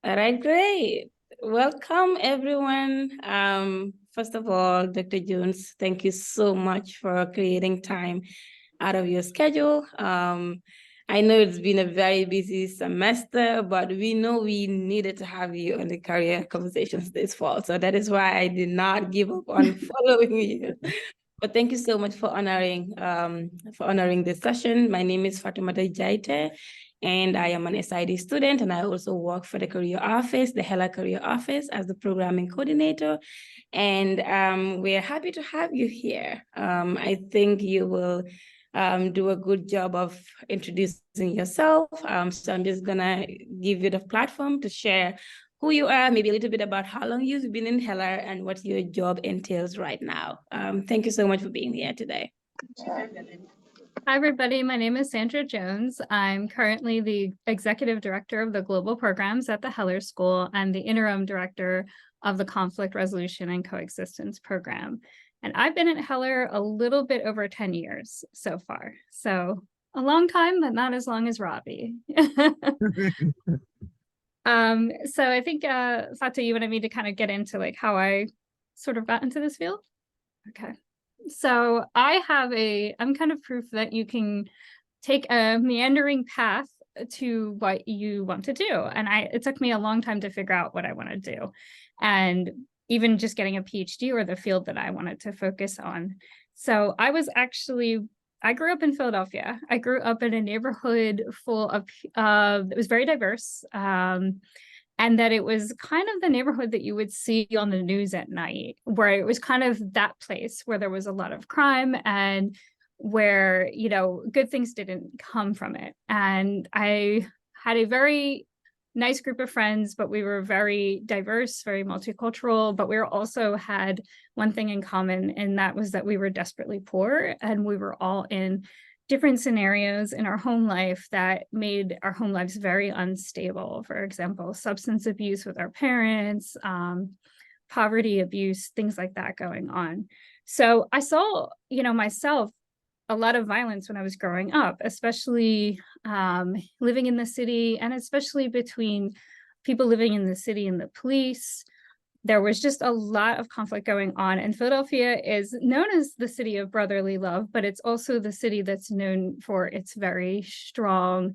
All right, great. Welcome, everyone. First of all, Dr. Jones, thank you so much for creating time out of your schedule. I know it's been a very busy semester, but we know we needed to have you on the career conversations this fall. So that is why I did not give up on following you. But thank you so much for honoring this session. My name is Fatimata Jaite, and I am an SID student, and I also work for the career office, the HELA career office, as the programming coordinator. And we're happy to have you here. I think you will do a good job of introducing yourself. So I'm just gonna give you the platform to share who you are, maybe a little bit about how long you've been in HELA and what your job entails right now. Thank you so much for being here today. Hi, everybody. My name is Sandra Jones. I'm currently the Executive Director of the Global Programs at the Heller School and the Interim Director of the Conflict Resolution and Coexistence Program. And I've been at Heller a little bit over 10 years so far. So a long time, but not as long as Robbie. So I think, Fatu, you wanted me to kind of get into like how I sort of got into this field? Okay. So I'm kind of proof that you can take a meandering path to what you want to do. And it took me a long time to figure out what I want to do. And even just getting a PhD or the field that I wanted to focus on. So I grew up in Philadelphia. I grew up in a neighborhood full of, it was very diverse. And that it was kind of the neighborhood that you would see on the news at night, where it was kind of that place where there was a lot of crime and where, good things didn't come from it. And I had a very nice group of friends, but we were very diverse, very multicultural, but we also had one thing in common, and that was that we were desperately poor, and we were all in different scenarios in our home life that made our home lives very unstable. For example, substance abuse with our parents, poverty, abuse, things like that going on. So I saw, myself, a lot of violence when I was growing up, especially living in the city, and especially between people living in the city and the police. There was just a lot of conflict going on. And Philadelphia is known as the city of brotherly love, but it's also the city that's known for its very strong,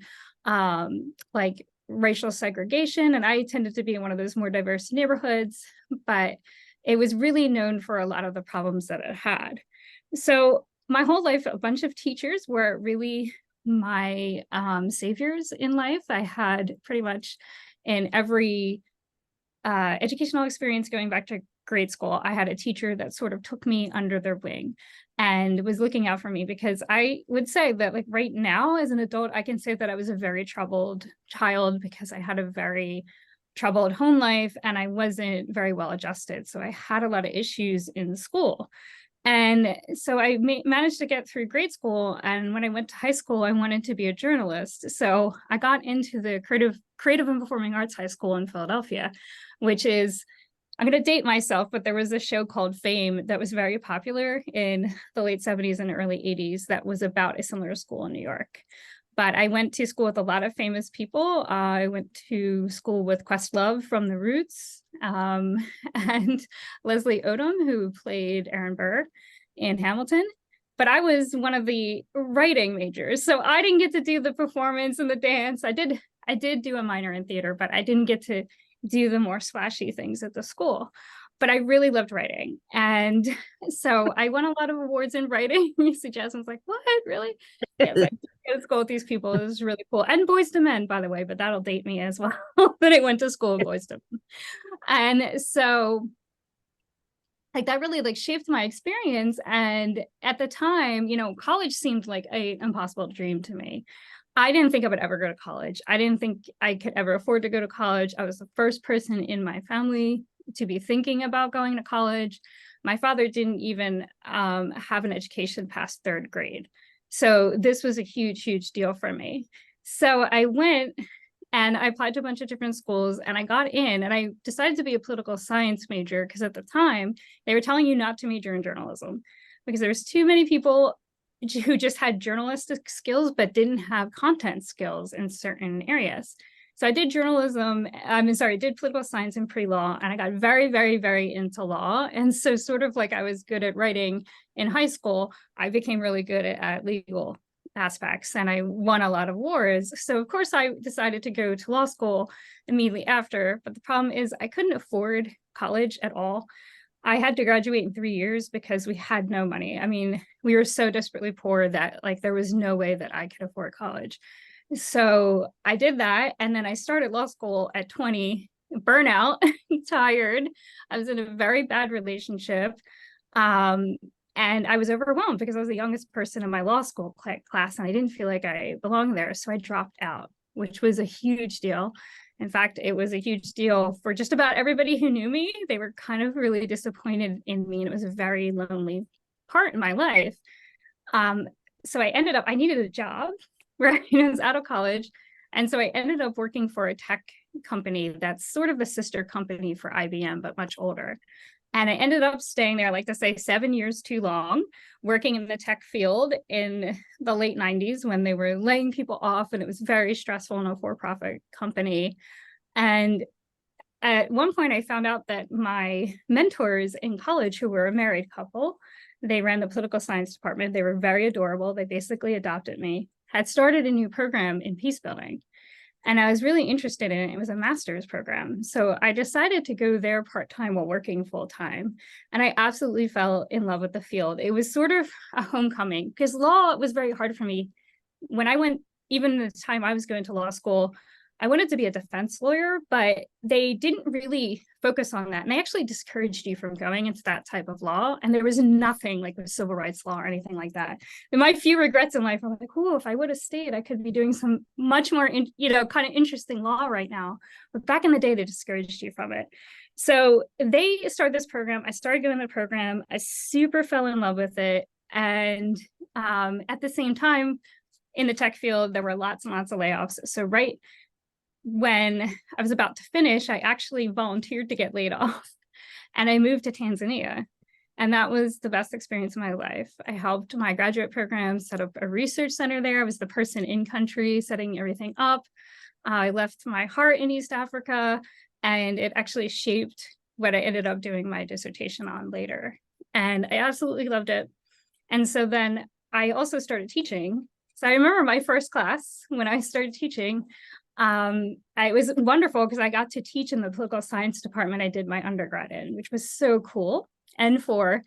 racial segregation. And I tended to be in one of those more diverse neighborhoods, but it was really known for a lot of the problems that it had. So my whole life, a bunch of teachers were really my saviors in life. I had pretty much in every educational experience going back to grade school, I had a teacher that sort of took me under their wing and was looking out for me, because I would say that like right now as an adult, I can say that I was a very troubled child because I had a very troubled home life and I wasn't very well adjusted. So I had a lot of issues in school. And so I managed to get through grade school. And when I went to high school, I wanted to be a journalist. So I got into the creative and performing arts high school in Philadelphia, which is, I'm going to date myself, but there was a show called Fame that was very popular in the late 70s and early 80s that was about a similar school in New York. But I went to school with a lot of famous people. I went to school with Questlove from The Roots, and Leslie Odom, who played Aaron Burr in Hamilton. But I was one of the writing majors, so I didn't get to do the performance and the dance. I did do a minor in theater, but I didn't get to do the more splashy things at the school. But I really loved writing. And so I won a lot of awards in writing. You see Jasmine's like, what, really? Yes, I went to school with these people. It was really cool. And Boys to Men, by the way, but that'll date me as well. But I went to school with Boys to Men. And so like that really like shaped my experience. And at the time, college seemed like an impossible dream to me. I didn't think I would ever go to college. I didn't think I could ever afford to go to college. I was the first person in my family to be thinking about going to college. My father didn't even have an education past third grade. So this was a huge, huge deal for me. So I went and I applied to a bunch of different schools and I got in, and I decided to be a political science major because at the time they were telling you not to major in journalism because there's too many people who just had journalistic skills but didn't have content skills in certain areas. So I did journalism, I did political science and pre-law, and I got very, very, very into law. And so sort of like I was good at writing in high school, I became really good at legal aspects, and I won a lot of wars. So of course I decided to go to law school immediately after, but the problem is I couldn't afford college at all. I had to graduate in 3 years because we had no money. I mean, we were so desperately poor that like there was no way that I could afford college. So I did that. And then I started law school at 20, burnout, tired. I was in a very bad relationship. And I was overwhelmed because I was the youngest person in my law school class, and I didn't feel like I belonged there. So I dropped out, which was a huge deal. In fact, it was a huge deal for just about everybody who knew me. They were kind of really disappointed in me, and it was a very lonely part in my life. So I needed a job, right? I was out of college. And so I ended up working for a tech company that's sort of the sister company for IBM, but much older. And I ended up staying there, I like to say 7 years too long, working in the tech field in the late 90s when they were laying people off, and it was very stressful in a for-profit company. And at one point I found out that my mentors in college, who were a married couple, they ran the political science department. They were very adorable. They basically adopted me, had started a new program in peace building. And I was really interested in it. It was a master's program. So I decided to go there part-time while working full-time. And I absolutely fell in love with the field. It was sort of a homecoming because law was very hard for me. When I went, even the time I was going to law school, I wanted to be a defense lawyer, but they didn't really focus on that. And they actually discouraged you from going into that type of law. And there was nothing like the civil rights law or anything like that. And my few regrets in life, I'm like, oh, if I would have stayed, I could be doing some much more, kind of interesting law right now. But back in the day, they discouraged you from it. So they started this program. I started going to the program. I super fell in love with it. And at the same time, in the tech field, there were lots and lots of layoffs. So right when I was about to finish, I actually volunteered to get laid off, and I moved to Tanzania. And that was the best experience of my life. I helped my graduate program set up a research center there. I was the person in country setting everything up. I left my heart in East Africa, and it actually shaped what I ended up doing my dissertation on later. And I absolutely loved it. And so then I also started teaching. So I remember my first class when I started teaching. It was wonderful because I got to teach in the political science department I did my undergrad in, which was so cool. And for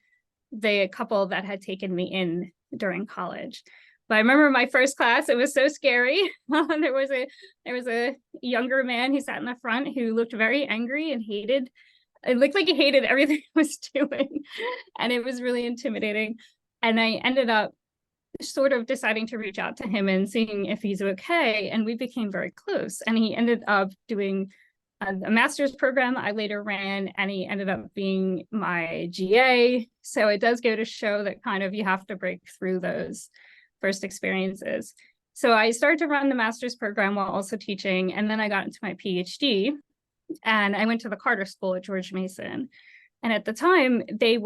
the couple that had taken me in during college. But I remember my first class, it was so scary. There was a younger man who sat in the front who looked very angry and it looked like he hated everything I was doing. And it was really intimidating. And I ended up sort of deciding to reach out to him and seeing if he's okay. And we became very close. And he ended up doing a master's program I later ran, and he ended up being my GA. So it does go to show that kind of you have to break through those first experiences. So I started to run the master's program while also teaching. And then I got into my PhD, and I went to the Carter School at George Mason. And at the time, they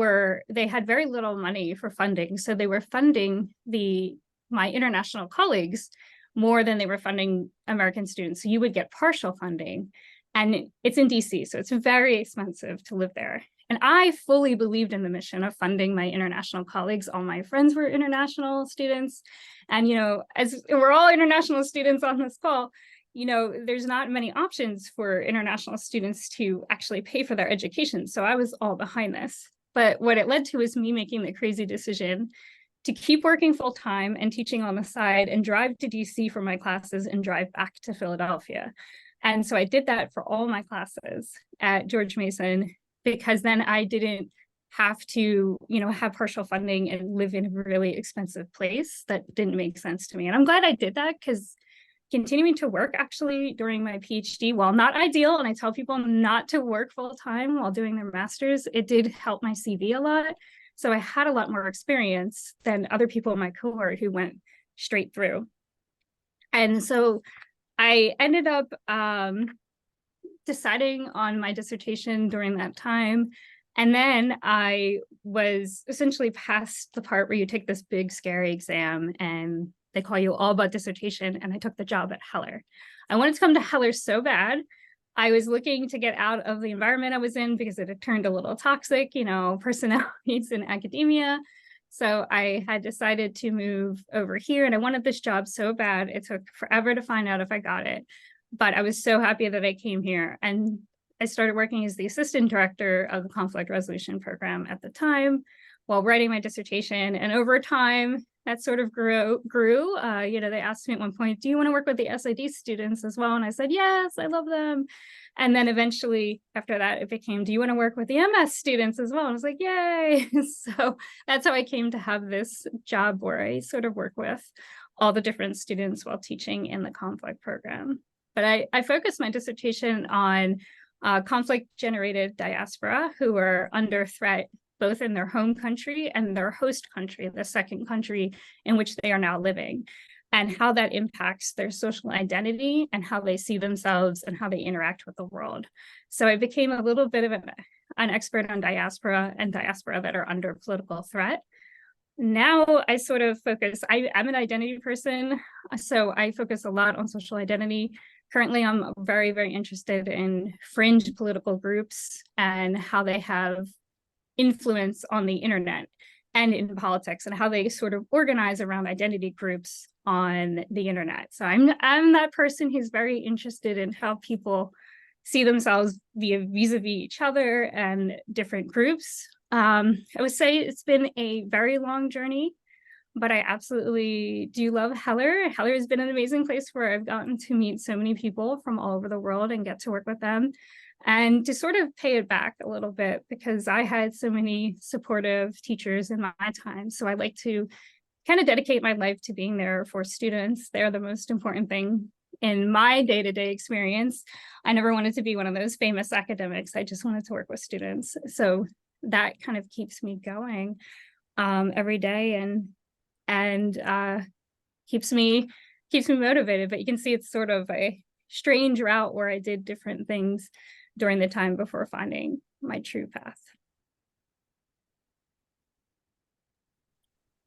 had very little money for funding. So they were funding my international colleagues more than they were funding American students. So you would get partial funding. And it's in DC, so it's very expensive to live there. And I fully believed in the mission of funding my international colleagues. All my friends were international students. And, as we're all international students on this call, there's not many options for international students to actually pay for their education. So I was all behind this. But what it led to is me making the crazy decision to keep working full time and teaching on the side and drive to DC for my classes and drive back to Philadelphia. And so I did that for all my classes at George Mason, because then I didn't have to, have partial funding and live in a really expensive place that didn't make sense to me. And I'm glad I did that, because continuing to work actually during my PhD, while not ideal, and I tell people not to work full time while doing their master's, it did help my CV a lot. So I had a lot more experience than other people in my cohort who went straight through. And so I ended up deciding on my dissertation during that time. And then I was essentially past the part where you take this big, scary exam and they call you all about dissertation. And I took the job at Heller. I wanted to come to Heller so bad. I was looking to get out of the environment I was in because it had turned a little toxic, personalities in academia. So I had decided to move over here and I wanted this job so bad. It took forever to find out if I got it. But I was so happy that I came here. And I started working as the assistant director of the conflict resolution program at the time while writing my dissertation. And over time, that sort of grew. They asked me at one point, do you want to work with the SID students as well? And I said, yes, I love them. And then eventually after that, it became, do you want to work with the MS students as well? And I was like, yay. So that's how I came to have this job where I sort of work with all the different students while teaching in the conflict program. But I focused my dissertation on conflict-generated diaspora who are under threat both in their home country and their host country, the second country in which they are now living, and how that impacts their social identity and how they see themselves and how they interact with the world. So I became a little bit of an expert on diaspora and diaspora that are under political threat. Now I sort of focus, I'm an identity person, so I focus a lot on social identity. Currently, I'm very, very interested in fringe political groups and how they have influence on the internet and in politics and how they sort of organize around identity groups on the internet. So I'm that person who's very interested in how people see themselves vis-a-vis each other and different groups. I would say it's been a very long journey, but I absolutely do love Heller. Heller has been an amazing place where I've gotten to meet so many people from all over the world and get to work with them and to sort of pay it back a little bit because I had so many supportive teachers in my time. So I like to kind of dedicate my life to being there for students. They're the most important thing in my day-to-day experience. I never wanted to be one of those famous academics. I just wanted to work with students. So that kind of keeps me going every day and keeps me motivated. But you can see it's sort of a strange route where I did different things during the time before finding my true path.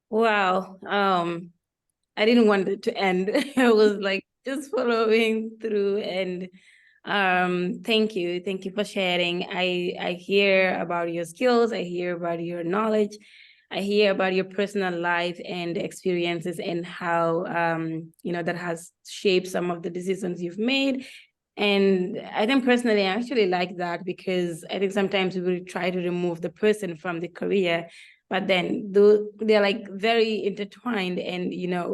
Wow. I didn't want it to end. I was like just following through, and thank you for sharing. I hear about your skills, I hear about your knowledge, I hear about your personal life and experiences and how that has shaped some of the decisions you've made. And I think personally, I actually like that because I think sometimes we will try to remove the person from the career, but then they're like very intertwined. And,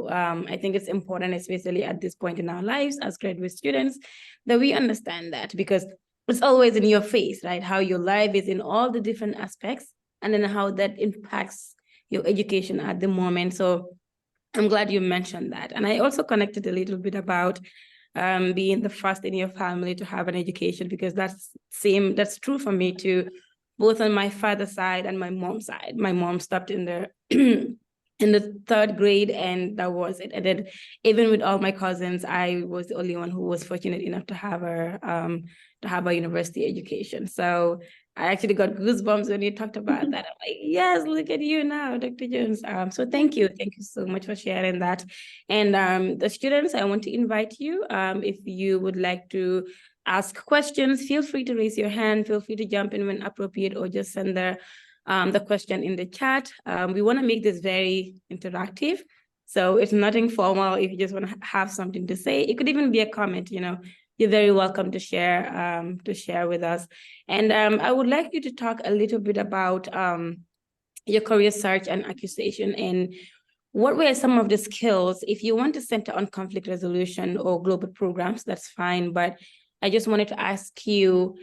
I think it's important, especially at this point in our lives as graduate students, that we understand that because it's always in your face, right? How your life is in all the different aspects and then how that impacts your education at the moment. So I'm glad you mentioned that. And I also connected a little bit about being the first in your family to have an education, because that's true for me too, both on my father's side and my mom's side. My mom stopped in the in the third grade, and that was it. And then even with all my cousins, I was the only one who was fortunate enough to have a university education. So I actually got goosebumps when you talked about that. I'm like, yes, look at you now, Dr. Jones. So thank you so much for sharing that. And the students, I want to invite you, if you would like to ask questions, feel free to raise your hand, feel free to jump in when appropriate, or just send the question in the chat. We want to make this very interactive. So it's nothing formal. If you just want to have something to say, it could even be a comment, you're very welcome to share with us. And I would like you to talk a little bit about your career search and accusation, and what were some of the skills. If you want to center on conflict resolution or global programs, that's fine. But I just wanted to ask you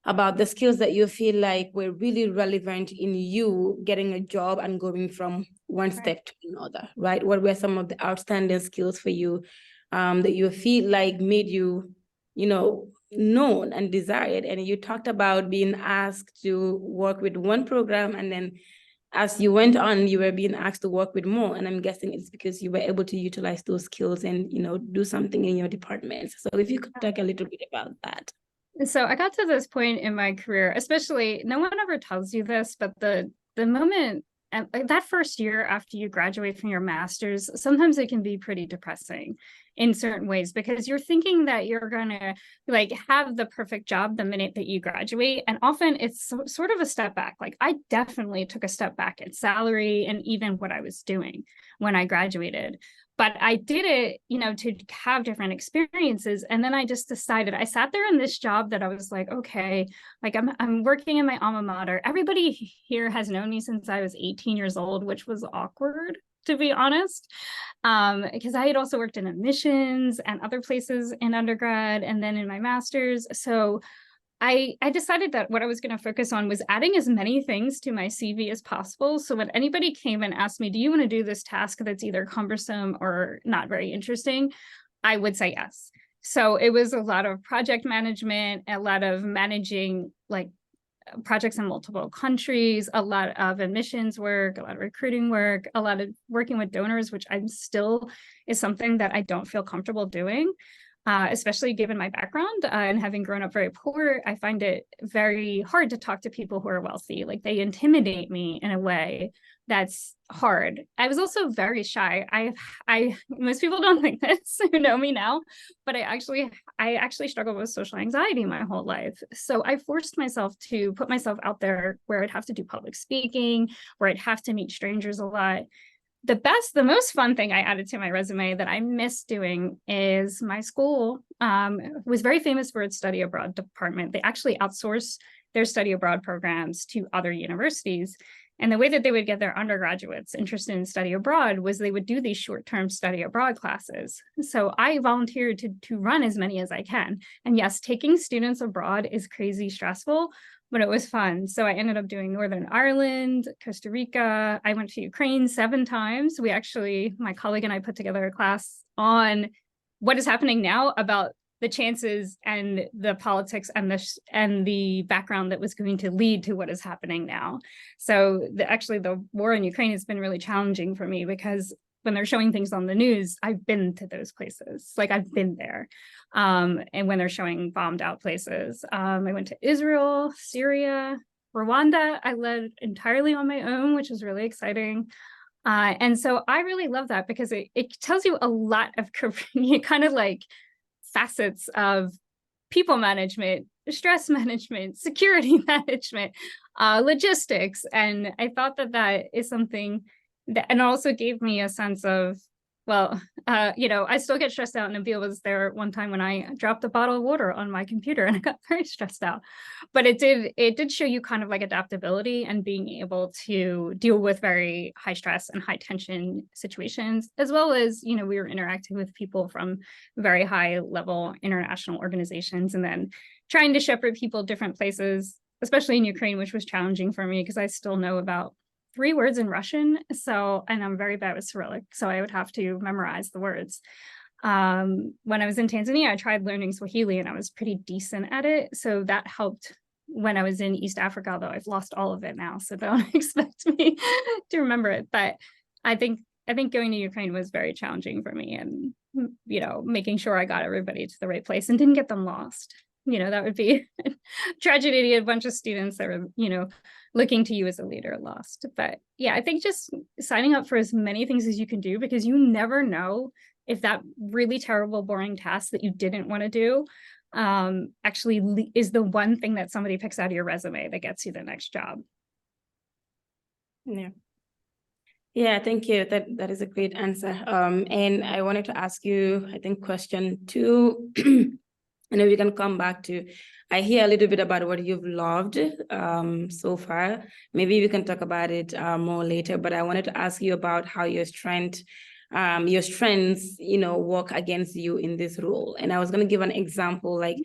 about the skills that you feel like were really relevant in you getting a job and going from one step to another, right? What were some of the outstanding skills for you that you feel like made you, known and desired? And you talked about being asked to work with one program, and then as you went on, you were being asked to work with more. And I'm guessing it's because you were able to utilize those skills and, do something in your department. So if you could talk a little bit about that. So I got to this point in my career, especially no one ever tells you this, but the moment that first year after you graduate from your master's, sometimes it can be pretty depressing in certain ways because you're thinking that you're gonna like have the perfect job the minute that you graduate, and often it's sort of a step back. Like I definitely took a step back in salary and even what I was doing when I graduated, but I did it, to have different experiences. And then I just decided, I sat there in this job that I was like, okay, like I'm working in my alma mater. Everybody here has known me since I was 18 years old, which was awkward, to be honest, because I had also worked in admissions and other places in undergrad and then in my master's. So I decided that what I was going to focus on was adding as many things to my CV as possible. So when anybody came and asked me, do you want to do this task that's either cumbersome or not very interesting, I would say yes. So it was a lot of project management, a lot of managing like projects in multiple countries, a lot of admissions work, a lot of recruiting work, a lot of working with donors, which I'm still is something that I don't feel comfortable doing. Especially given my background and having grown up very poor, I find it very hard to talk to people who are wealthy. Like they intimidate me in a way that's hard. I was also very shy. I most people don't think this who know me now, but I actually struggled with social anxiety my whole life. So I forced myself to put myself out there where I'd have to do public speaking, where I'd have to meet strangers a lot. The most fun thing I added to my resume that I miss doing is my school was very famous for its study abroad department. They actually outsource their study abroad programs to other universities. And the way that they would get their undergraduates interested in study abroad was they would do these short-term study abroad classes. So I volunteered to run as many as I can. And yes, taking students abroad is crazy stressful, but it was fun. So I ended up doing Northern Ireland, Costa Rica. I went to Ukraine 7 times. My colleague and I put together a class on what is happening now about the chances and the politics and the background that was going to lead to what is happening now. So the war in Ukraine has been really challenging for me because when they're showing things on the news, I've been to those places. Like I've been there. And when they're showing bombed out places, I went to Israel, Syria, Rwanda. I led entirely on my own, which was really exciting. And so I really love that because it tells you a lot of kind of like facets of people management, stress management, security management, logistics. And I thought that is something that, and also gave me a sense of, well, I still get stressed out. And Nabil was there one time when I dropped a bottle of water on my computer and I got very stressed out. But it did show you kind of like adaptability and being able to deal with very high stress and high tension situations, as well as, we were interacting with people from very high level international organizations and then trying to shepherd people different places, especially in Ukraine, which was challenging for me because I still know about 3 words in Russian. And I'm very bad with Cyrillic, so I would have to memorize the words. When I was in Tanzania, I tried learning Swahili and I was pretty decent at it. So that helped when I was in East Africa, although I've lost all of it now. So don't expect me to remember it. But I think going to Ukraine was very challenging for me and, making sure I got everybody to the right place and didn't get them lost. That would be a tragedy. A bunch of students that were, looking to you as a leader lost. But yeah, I think just signing up for as many things as you can do, because you never know if that really terrible, boring task that you didn't want to do actually is the one thing that somebody picks out of your resume that gets you the next job. Yeah. Yeah, thank you. That is a great answer. And I wanted to ask you, I think, question 2. And then we can come back to, I hear a little bit about what you've loved so far. Maybe we can talk about it more later, but I wanted to ask you about how your strengths, work against you in this role. And I was going to give an example, like,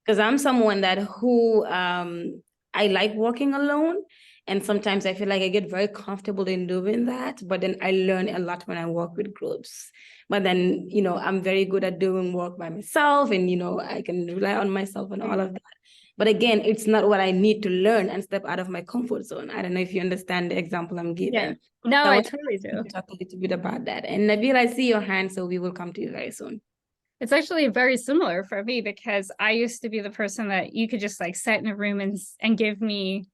because I'm someone who I like working alone. And sometimes I feel like I get very comfortable in doing that, but then I learn a lot when I work with groups. But then, I'm very good at doing work by myself and, I can rely on myself and all of that. But again, it's not what I need to learn and step out of my comfort zone. I don't know if you understand the example I'm giving. Yeah. No, so I totally do. Talk a little bit about that. And Nabil, I see your hand, so we will come to you very soon. It's actually very similar for me because I used to be the person that you could just like sit in a room and give me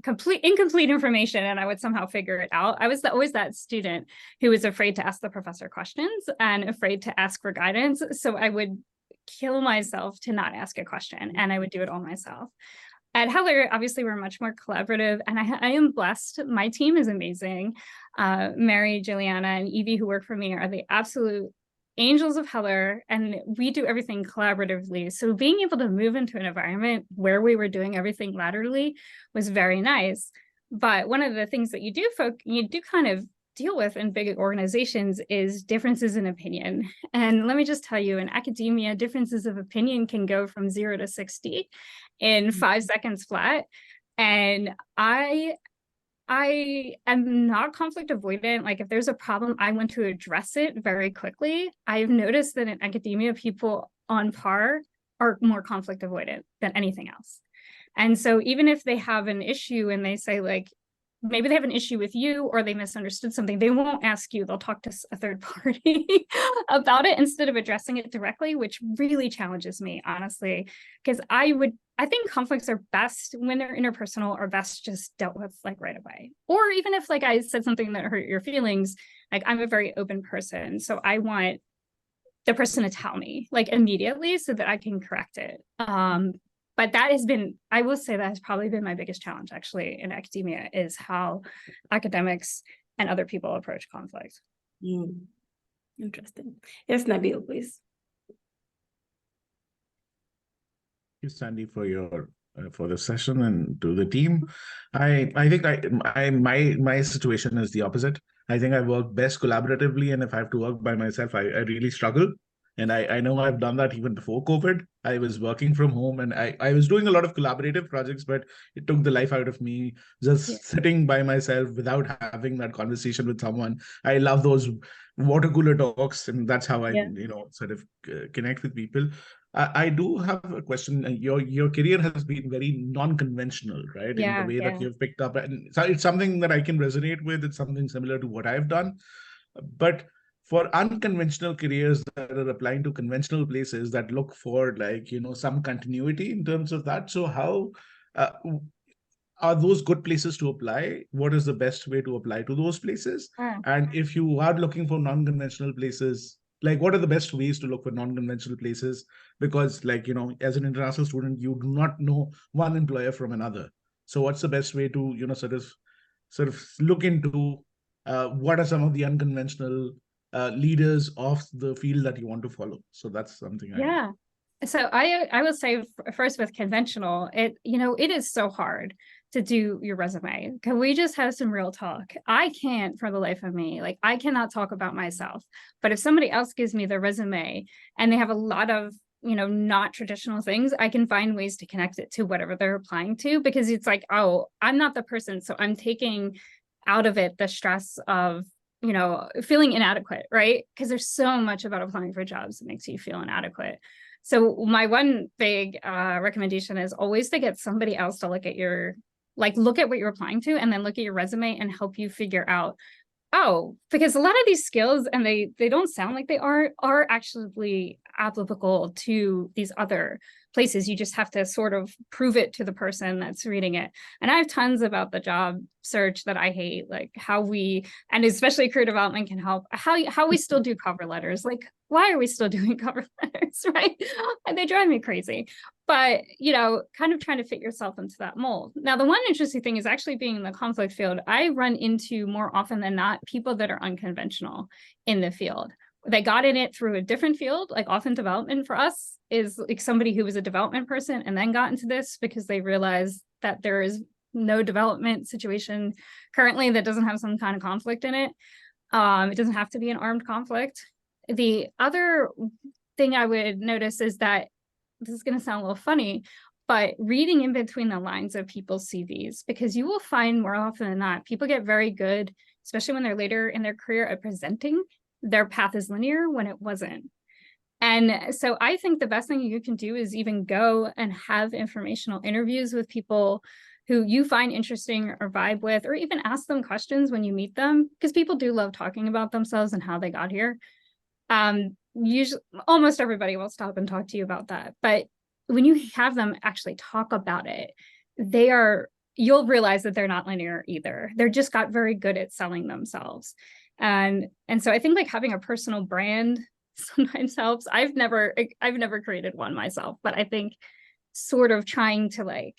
incomplete information and I would somehow figure it out. I was always that student who was afraid to ask the professor questions and afraid to ask for guidance. So I would kill myself to not ask a question and I would do it all myself. At Heller, obviously, we're much more collaborative, and I am blessed. My team is amazing. Mary, Juliana, and Evie, who work for me, are the absolute angels of Heller, and we do everything collaboratively. So being able to move into an environment where we were doing everything laterally was very nice. But one of the things that you do kind of deal with in big organizations is differences in opinion. And let me just tell you, in academia, differences of opinion can go from 0 to 60 in 5 seconds flat. And I am not conflict avoidant. Like if there's a problem, I want to address it very quickly. I've noticed that in academia, people on par are more conflict avoidant than anything else. And so even if they have an issue and they say like, maybe they have an issue with you or they misunderstood something, they won't ask you, they'll talk to a third party about it instead of addressing it directly, which really challenges me, honestly, because I think conflicts are best when they're interpersonal or best just dealt with like right away. Or even if like I said something that hurt your feelings, like I'm a very open person. So I want the person to tell me like immediately so that I can correct it. But that has been, I will say that has probably been my biggest challenge actually in academia is how academics and other people approach conflict. Interesting. Yes, Nabil, please. Thank you, Sandy, for your for the session and to the team. I think my situation is the opposite. I think I work best collaboratively, and if I have to work by myself, I really struggle. And I know I've done that even before COVID. I was working from home and I was doing a lot of collaborative projects, but it took the life out of me just sitting by myself without having that conversation with someone. I love those water cooler talks, and that's how I, sort of connect with people. I do have a question. Your career has been very non-conventional, right? In the way that you've picked up, and so it's something that I can resonate with. It's something similar to what I've done, but for unconventional careers that are applying to conventional places that look for like some continuity in terms of that. So how uh, are those good places to apply? What is the best way to apply to those places? And if you are looking for non-conventional places, like what are the best ways to look for non-conventional places? Because like, as an international student, you do not know one employer from another. So what's the best way to, sort of look into what are some of the unconventional leaders of the field that you want to follow? So that's something So I will say first with conventional, it is so hard to do your resume. Can we just have some real talk? I can't for the life of me. Like I cannot talk about myself. But if somebody else gives me the resume and they have a lot of not traditional things, I can find ways to connect it to whatever they're applying to, because it's like, oh, I'm not the person. So I'm taking out of it the stress of feeling inadequate, right? Because there's so much about applying for jobs that makes you feel inadequate. So my one big recommendation is always to get somebody else to look at what you're applying to and then look at your resume and help you figure out, because a lot of these skills, and they don't sound like they are actually applicable to these other places. You just have to sort of prove it to the person that's reading it. And I have tons about the job search that I hate, like and especially career development can help, how we still do cover letters. Like, why are we still doing cover letters, right? And they drive me crazy. But, kind of trying to fit yourself into that mold. Now, the one interesting thing is actually being in the conflict field, I run into more often than not people that are unconventional in the field. They got in it through a different field, like often development for us is like somebody who was a development person and then got into this because they realized that there is no development situation currently that doesn't have some kind of conflict in it. It doesn't have to be an armed conflict. The other thing I would notice is that this is going to sound a little funny, but reading in between the lines of people's CVs, because you will find more often than not, people get very good, especially when they're later in their career, at presenting their path is linear when it wasn't. And so I think the best thing you can do is even go and have informational interviews with people who you find interesting or vibe with, or even ask them questions when you meet them, because people do love talking about themselves and how they got here. usually almost everybody will stop and talk to you about that. But when you have them actually talk about it, you'll realize that they're not linear either. They're just got very good at selling themselves. And so I think like having a personal brand sometimes helps. I've never created one myself, but I think sort of trying to like,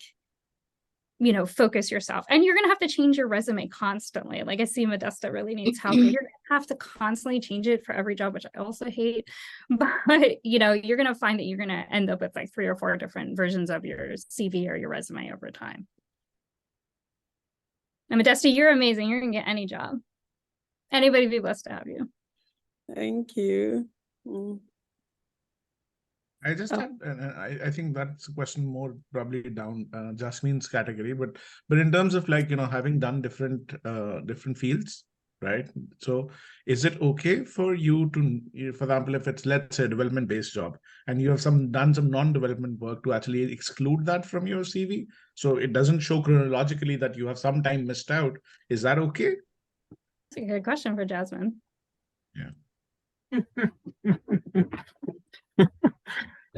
you know, focus yourself. And you're going to have to change your resume constantly. Like I see Modesta really needs help. You're going to have to constantly change it for every job, which I also hate. But, you know, you're going to find that you're going to end up with like 3 or 4 different versions of your CV or your resume over time. And Modesta, you're amazing. You're going to get any job. Anybody would be blessed to have you. Thank you. I just had, and I think that's a question more probably down Jasmine's category, but in terms of like, you know, having done different fields, right? So is it okay for you to, for example, if it's, let's say, a development-based job, and you have done some non-development work, to actually exclude that from your CV, so it doesn't show chronologically that you have some time missed out? Is that okay? That's a good question for Jasmine. Yeah.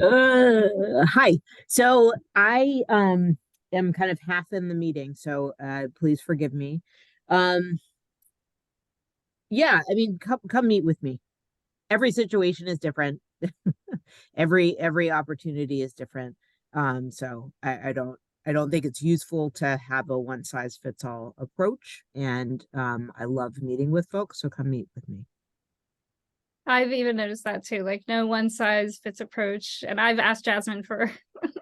Hi. So I am kind of half in the meeting, so please forgive me. Yeah, I mean, come meet with me. Every situation is different. Every opportunity is different. So I don't think it's useful to have a one size fits all approach. And I love meeting with folks, so come meet with me. I've even noticed that too, like no one size fits approach. And I've asked Jasmine for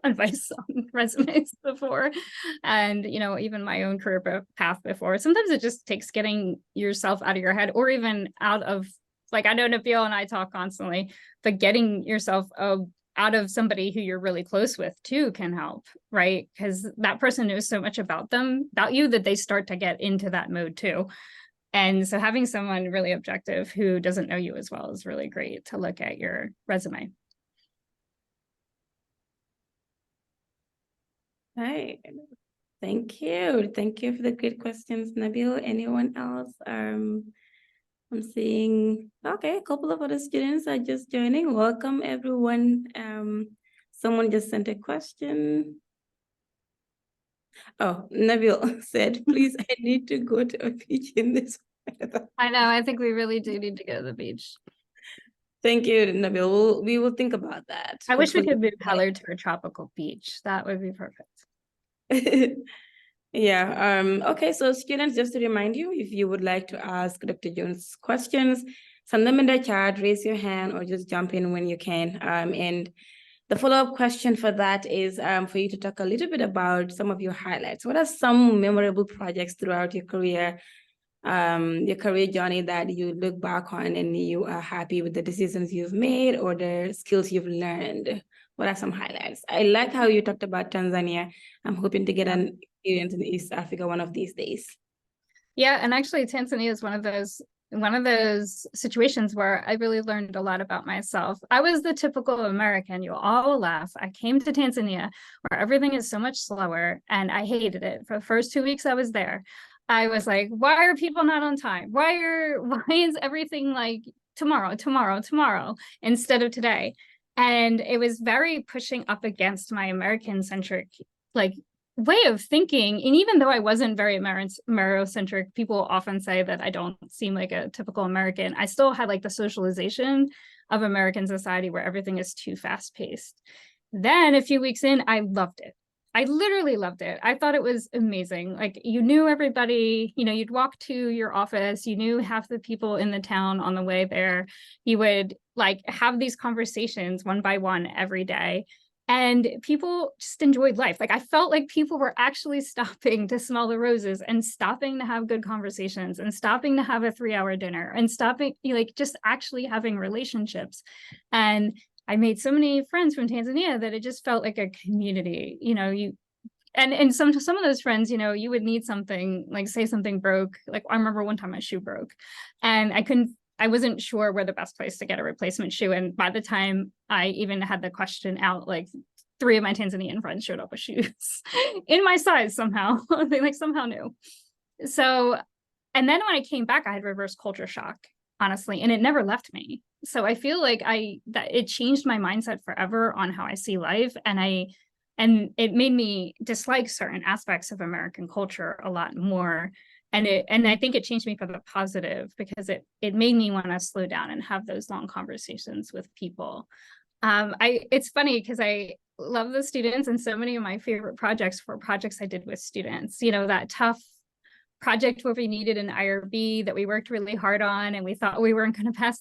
advice on resumes before, and, you know, even my own career path before. Sometimes it just takes getting yourself out of your head, or even out of, like, I know Nabil and I talk constantly, but getting yourself out of somebody who you're really close with too can help, right? Because that person knows so much about you, that they start to get into that mode too. And so having someone really objective who doesn't know you as well is really great to look at your resume. Right. Thank you. Thank you for the great questions, Nabil. Anyone else? I'm seeing, okay, a couple of other students are just joining. Welcome, everyone. Someone just sent a question. Oh, Nabil said, please, I need to go to a beach in this weather. I know, I think we really do need to go to the beach. Thank you, Nabil. We will think about that. I wish we could move Heller to a tropical beach. That would be perfect. Yeah. Okay, so students, just to remind you, if you would like to ask Dr. Jones questions, send them in the chat, raise your hand, or just jump in when you can. And the follow-up question for that is for you to talk a little bit about some of your highlights. What are some memorable projects throughout your career journey that you look back on and you are happy with the decisions you've made or the skills you've learned? What are some highlights? I like how you talked about Tanzania. I'm hoping to get an experience in East Africa one of these days. Yeah, and actually Tanzania is one of those situations where I really learned a lot about myself. I was the typical American. You all will laugh. I came to Tanzania where everything is so much slower, and I hated it. For the first 2 weeks I was there, I was like, why are people not on time? Why is everything like tomorrow instead of today? And it was very pushing up against my American-centric like way of thinking. And even though I wasn't very American-centric, people often say that I don't seem like a typical American. I still had like the socialization of American society where everything is too fast-paced. Then a few weeks in, I loved it. I literally loved it. I thought it was amazing. Like, you knew everybody, you know, you'd walk to your office, you knew half the people in the town on the way there. You would like have these conversations one by one every day. And people just enjoyed life. Like, I felt like people were actually stopping to smell the roses and stopping to have good conversations and stopping to have a 3-hour dinner and stopping, like, just actually having relationships. And I made so many friends from Tanzania that it just felt like a community, you know, and some of those friends, you know, you would need something, like say something broke. Like, I remember one time my shoe broke and I wasn't sure where the best place to get a replacement shoe. And by the time I even had the question out, like 3 of my Tanzanian friends showed up with shoes in my size somehow. They like somehow knew. So, and then when I came back, I had reverse culture shock, honestly, and it never left me. So I feel like that it changed my mindset forever on how I see life. And it made me dislike certain aspects of American culture a lot more. And I think it changed me for the positive, because it made me want to slow down and have those long conversations with people. It's funny because I love the students, and so many of my favorite projects were projects I did with students. You know, that tough project where we needed an IRB that we worked really hard on, and we thought we weren't going to pass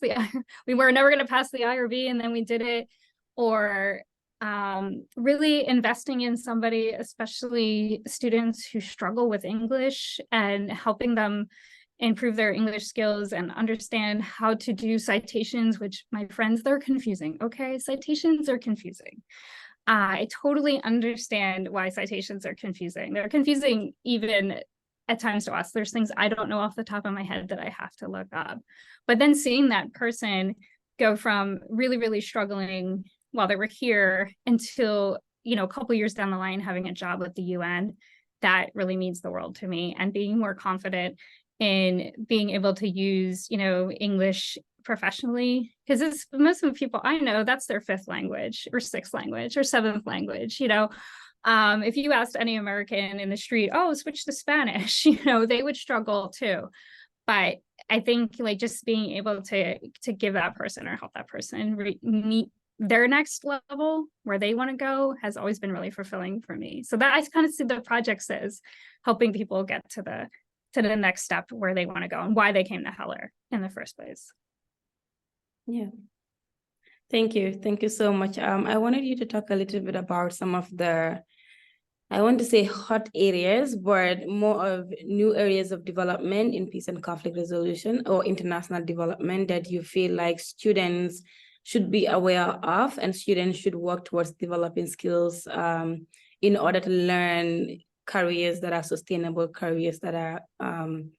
we were never going to pass the IRB, and then we did it. Or really investing in somebody, especially students who struggle with English, and helping them improve their English skills and understand how to do citations, which, my friends, they're confusing. Okay, citations are confusing. I totally understand why citations are confusing. They're confusing even at times to us. There's things I don't know off the top of my head that I have to look up. But then seeing that person go from really, really struggling while they were here until, a couple years down the line, having a job with the UN, that really means the world to me. And being more confident in being able to use, English professionally, because it's most of the people I know, that's their fifth language or sixth language or seventh language. If you asked any American in the street, oh, switch to Spanish, they would struggle too. But I think like just being able to give that person or help that person meet their next level where they want to go has always been really fulfilling for me. So that I kind of see the projects as helping people get to the next step where they want to go and why they came to Heller in the first place. Yeah. Thank you. Thank you so much. I wanted you to talk a little bit about some of the, I want to say hot areas, but more of new areas of development in peace and conflict resolution or international development that you feel like students should be aware of, and students should work towards developing skills in order to learn careers that are sustainable, careers that are on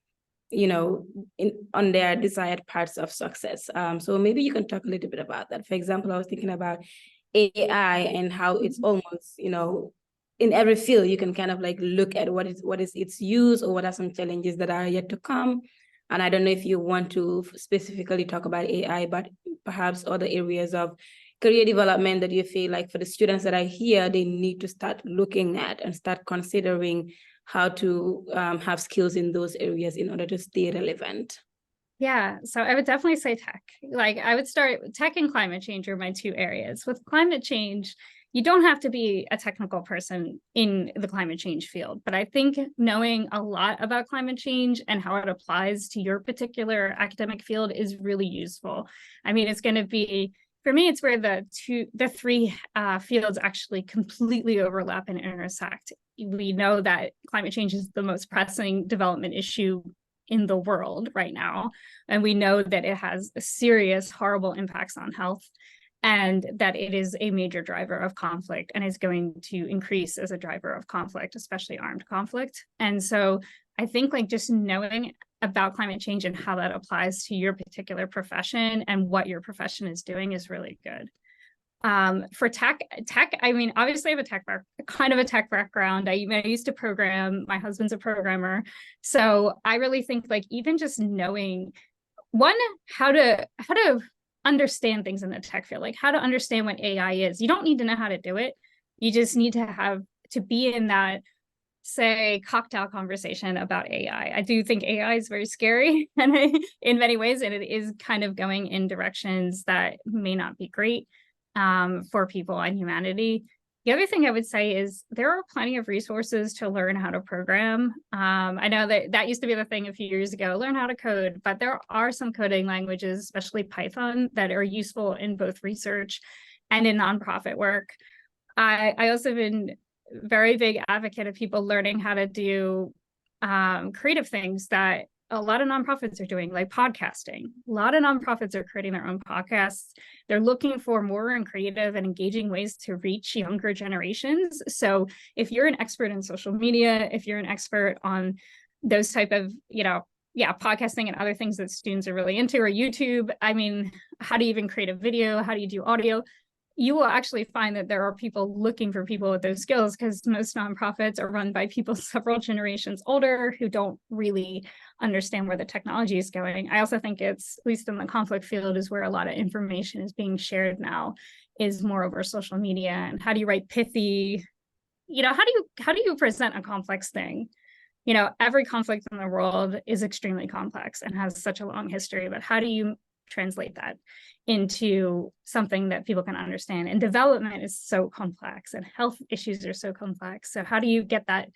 their desired parts of success. So maybe you can talk a little bit about that. For example, I was thinking about AI and how it's almost, in every field, you can kind of like look at what is its use, or what are some challenges that are yet to come. And I don't know if you want to specifically talk about AI, but perhaps other areas of career development that you feel like for the students that are here, they need to start looking at and start considering how to have skills in those areas in order to stay relevant. Yeah, so I would definitely say tech. Like I would start tech and climate change are my two areas. With climate change, you don't have to be a technical person in the climate change field, but I think knowing a lot about climate change and how it applies to your particular academic field is really useful. I mean, it's going to be, for me, it's where the three fields actually completely overlap and intersect. We know that climate change is the most pressing development issue in the world right now. And we know that it has serious, horrible impacts on health, and that it is a major driver of conflict and is going to increase as a driver of conflict, especially armed conflict. And so I think like just knowing about climate change and how that applies to your particular profession and what your profession is doing is really good. For tech, I mean, obviously I have a tech background. I used to program. My husband's a programmer. So I really think like even just knowing how to understand things in the tech field, like how to understand what AI is. You don't need to know how to do it. You just need to be in that, say, cocktail conversation about AI. I do think AI is very scary and in many ways, and it is kind of going in directions that may not be great for people and humanity. The other thing I would say is there are plenty of resources to learn how to program. I know that used to be the thing a few years ago, learn how to code, but there are some coding languages, especially Python, that are useful in both research and in nonprofit work. I also have been very big advocate of people learning how to do creative things that a lot of nonprofits are doing, like podcasting. A lot of nonprofits are creating their own podcasts. They're looking for more and creative and engaging ways to reach younger generations. So if you're an expert in social media, if you're an expert on those type of, podcasting and other things that students are really into, or YouTube, I mean, how do you even create a video? How do you do audio? you will actually find that there are people looking for people with those skills, because most nonprofits are run by people several generations older who don't really understand where the technology is going. I also think it's, at least in the conflict field, is where a lot of information is being shared now, is more over social media. And how do you write pithy, how do you present a complex thing? Every conflict in the world is extremely complex and has such a long history, but how do you translate that into something that people can understand? And development is so complex, and health issues are so complex. So how do you get that,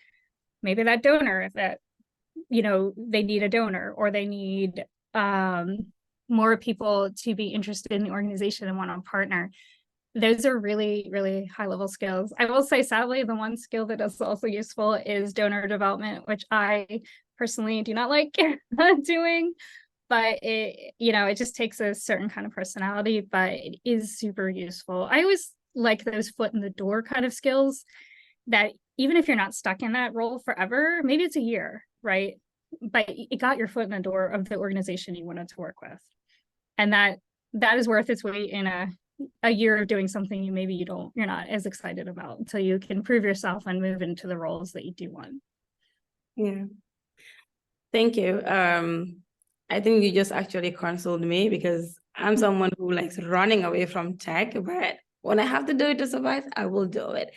maybe that donor that, they need a donor, or they need more people to be interested in the organization and want to partner? Those are really, really high level skills. I will say, sadly, the one skill that is also useful is donor development, which I personally do not like doing, but it just takes a certain kind of personality, but it is super useful. I always like those foot in the door kind of skills that even if you're not stuck in that role forever, maybe it's a year, right? But it got your foot in the door of the organization you wanted to work with. And that is worth its weight in a year of doing something you're not as excited about, until you can prove yourself and move into the roles that you do want. Yeah. Thank you. I think you just actually consoled me, because I'm someone who likes running away from tech, but when I have to do it to survive, I will do it.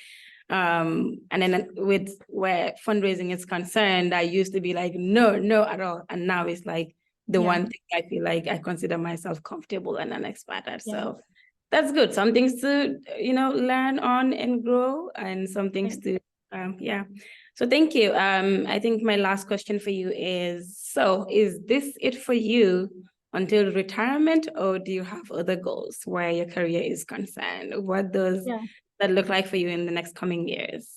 And then with where fundraising is concerned, I used to be like, no at all. And now it's like the one thing I feel like I consider myself comfortable and an expert at. So that's good. Some things to, learn on and grow, and some things to, So thank you. I think my last question for you is, so is this it for you until retirement, or do you have other goals where your career is concerned? What does that look like for you in the next coming years?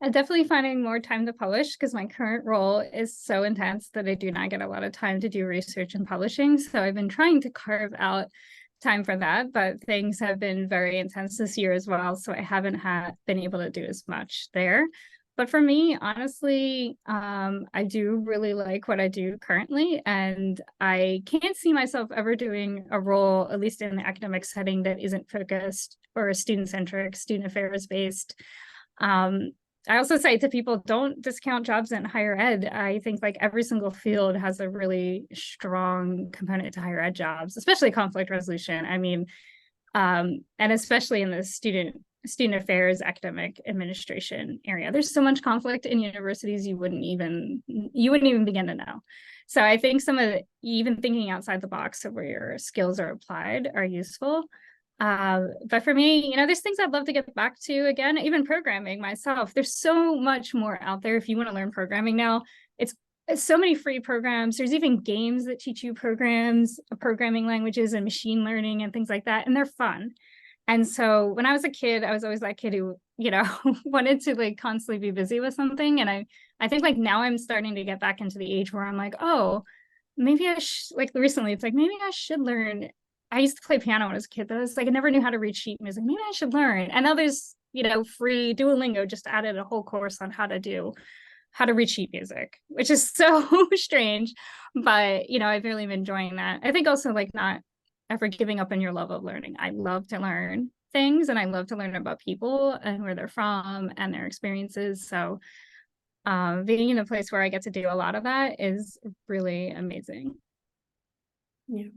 I'm definitely finding more time to publish, because my current role is so intense that I do not get a lot of time to do research and publishing. So I've been trying to carve out time for that, but things have been very intense this year as well. So I haven't been able to do as much there. But for me, honestly, I do really like what I do currently, and I can't see myself ever doing a role, at least in the academic setting, that isn't focused or student-centric, student affairs based. I also say to people, don't discount jobs in higher ed. I think like every single field has a really strong component to higher ed jobs, especially conflict resolution. I mean, and especially in the student affairs, academic administration area. There's so much conflict in universities you wouldn't even begin to know. So I think some of even thinking outside the box of where your skills are applied are useful. But for me, there's things I'd love to get back to again, even programming myself. There's so much more out there. If you want to learn programming now, it's so many free programs. There's even games that teach you programming languages and machine learning and things like that. And they're fun. And so when I was a kid, I was always that kid who, wanted to like constantly be busy with something. And I think like now I'm starting to get back into the age where I'm like, oh, maybe like recently it's like, maybe I should learn. I used to play piano when I was a kid, but it's like I never knew how to read sheet music. Maybe I should learn. And now there's, free Duolingo just added a whole course on how to read sheet music, which is so strange. But, I've really been enjoying that. I think also like not ever giving up on your love of learning. I love to learn things, and I love to learn about people and where they're from and their experiences. So being in a place where I get to do a lot of that is really amazing. Yeah.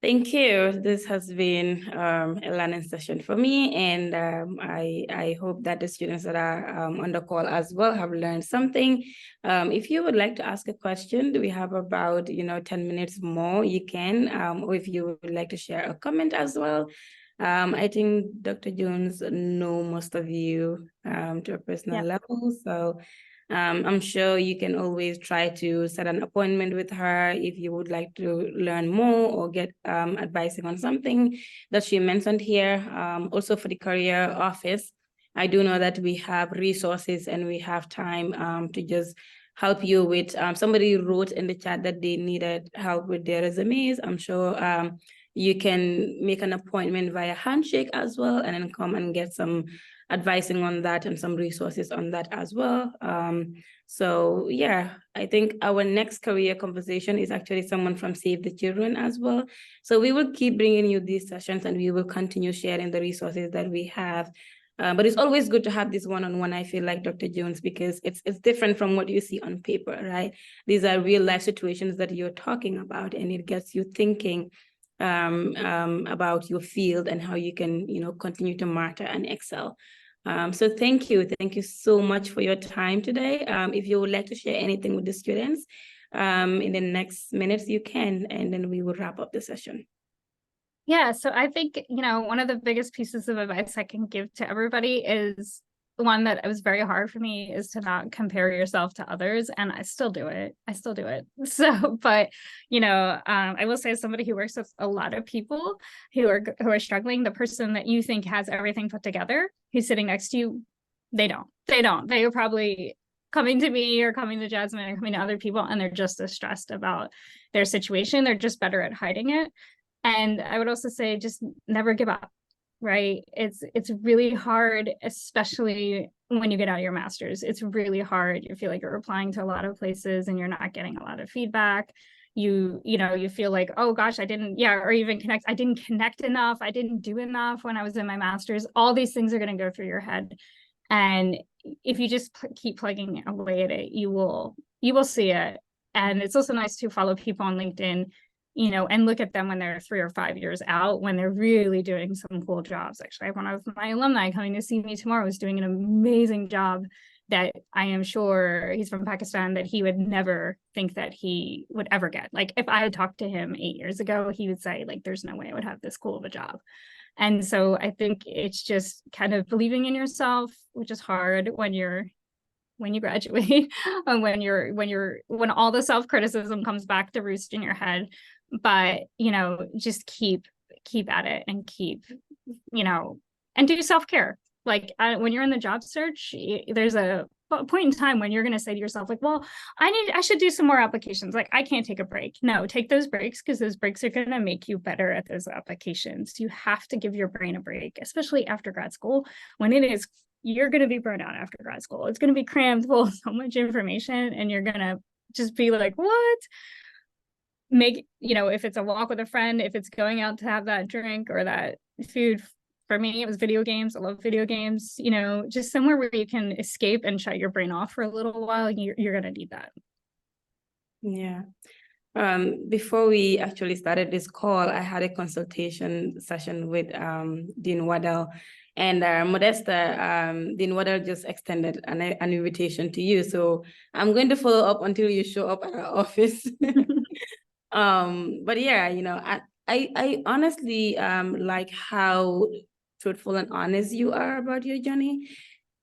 Thank you. This has been a learning session for me, and I hope that the students that are on the call as well have learned something. If you would like to ask a question, we have about 10 minutes more. You can, or if you would like to share a comment as well. I think Dr. Jones know most of you to a personal level, so I'm sure you can always try to set an appointment with her if you would like to learn more or get advising on something that she mentioned here. Also for the career office, I do know that we have resources and we have time to just help you with, somebody wrote in the chat that they needed help with their resumes. I'm sure you can make an appointment via handshake as well, and then come and get some advising on that and some resources on that as well. So yeah, I think our next career conversation is actually someone from Save the Children as well. So we will keep bringing you these sessions, and we will continue sharing the resources that we have. But it's always good to have this one-on-one, I feel like, Dr. Jones, because it's different from what you see on paper, right? These are real life situations that you're talking about, and it gets you thinking about your field and how you can, continue to matter and excel. So thank you so much for your time today. If you would like to share anything with the students in the next minutes, you can, and then we will wrap up the session. Yeah, so I think, one of the biggest pieces of advice I can give to everybody is the one that was very hard for me, is to not compare yourself to others. And I still do it. So, but, I will say, as somebody who works with a lot of people who are struggling, the person that you think has everything put together, who's sitting next to you, they don't. They are probably coming to me or coming to Jasmine or coming to other people, and they're just as stressed about their situation. They're just better at hiding it. And I would also say, just never give up, right? It's really hard, especially when you get out of your master's. It's really hard. You feel like you're applying to a lot of places and you're not getting a lot of feedback. You feel like, oh gosh, I didn't connect enough. I didn't do enough when I was in my master's. All these things are going to go through your head. And if you just keep plugging away at it, you will see it. And it's also nice to follow people on LinkedIn, and look at them when they're 3 or 5 years out, when they're really doing some cool jobs. Actually, I have one of my alumni coming to see me tomorrow, is doing an amazing job that I am sure, he's from Pakistan, that he would never think that he would ever get. Like, if I had talked to him 8 years ago, he would say, like, there's no way I would have this cool of a job. And so I think it's just kind of believing in yourself, which is hard when you graduate and when all the self-criticism comes back to roost in your head. But just keep at it, and keep and do self-care. Like, when you're in the job search, there's a point in time when you're going to say to yourself, like, well, I should do some more applications. Like, I can't take a break. No, take those breaks, because those breaks are going to make you better at those applications. You have to give your brain a break, especially after grad school, when you're going to be burned out after grad school. It's going to be crammed full of so much information, and you're going to just be like, what? If it's a walk with a friend, if it's going out to have that drink or that food. For me, it was video games. I love video games. Just somewhere where you can escape and shut your brain off for a little while. You're going to need that. Yeah. Before we actually started this call, I had a consultation session with Dean Waddell, and Modesta, Dean Waddell just extended an invitation to you. So I'm going to follow up until you show up at our office. But yeah, I honestly like how truthful and honest you are about your journey.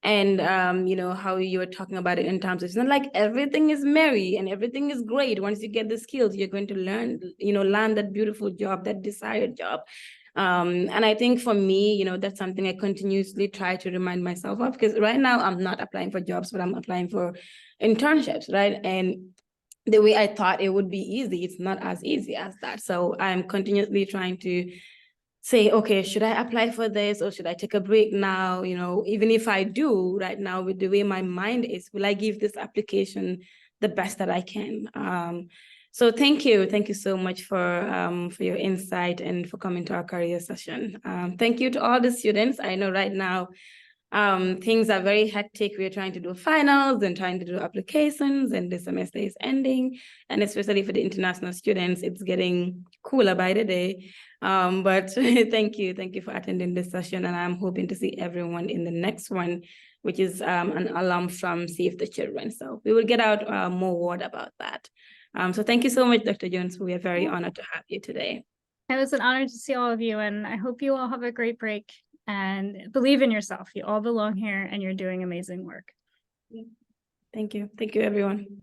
And how you were talking about it in terms of, it's not like everything is merry and everything is great. Once you get the skills, you're going to land that beautiful job, that desired job. And I think for me, that's something I continuously try to remind myself of, because right now I'm not applying for jobs, but I'm applying for internships, right? And the way I thought it would be easy, it's not as easy as that. So I'm continuously trying to say, okay, should I apply for this, or should I take a break now? Even if I do right now, with the way my mind is, will I give this application the best that I can? So thank you so much for your insight and for coming to our career session. Thank you to all the students. I know right now things are very hectic. We're trying to do finals and trying to do applications, and the semester is ending. And especially for the international students, it's getting cooler by the day. But thank you for attending this session, and I'm hoping to see everyone in the next one, which is an alum from Save the Children. So we will get out more word about that. So thank you so much, Dr. Jones. We are very honored to have you today. It was an honor to see all of you, and I hope you all have a great break and believe in yourself. You all belong here, and you're doing amazing work. Thank you, everyone.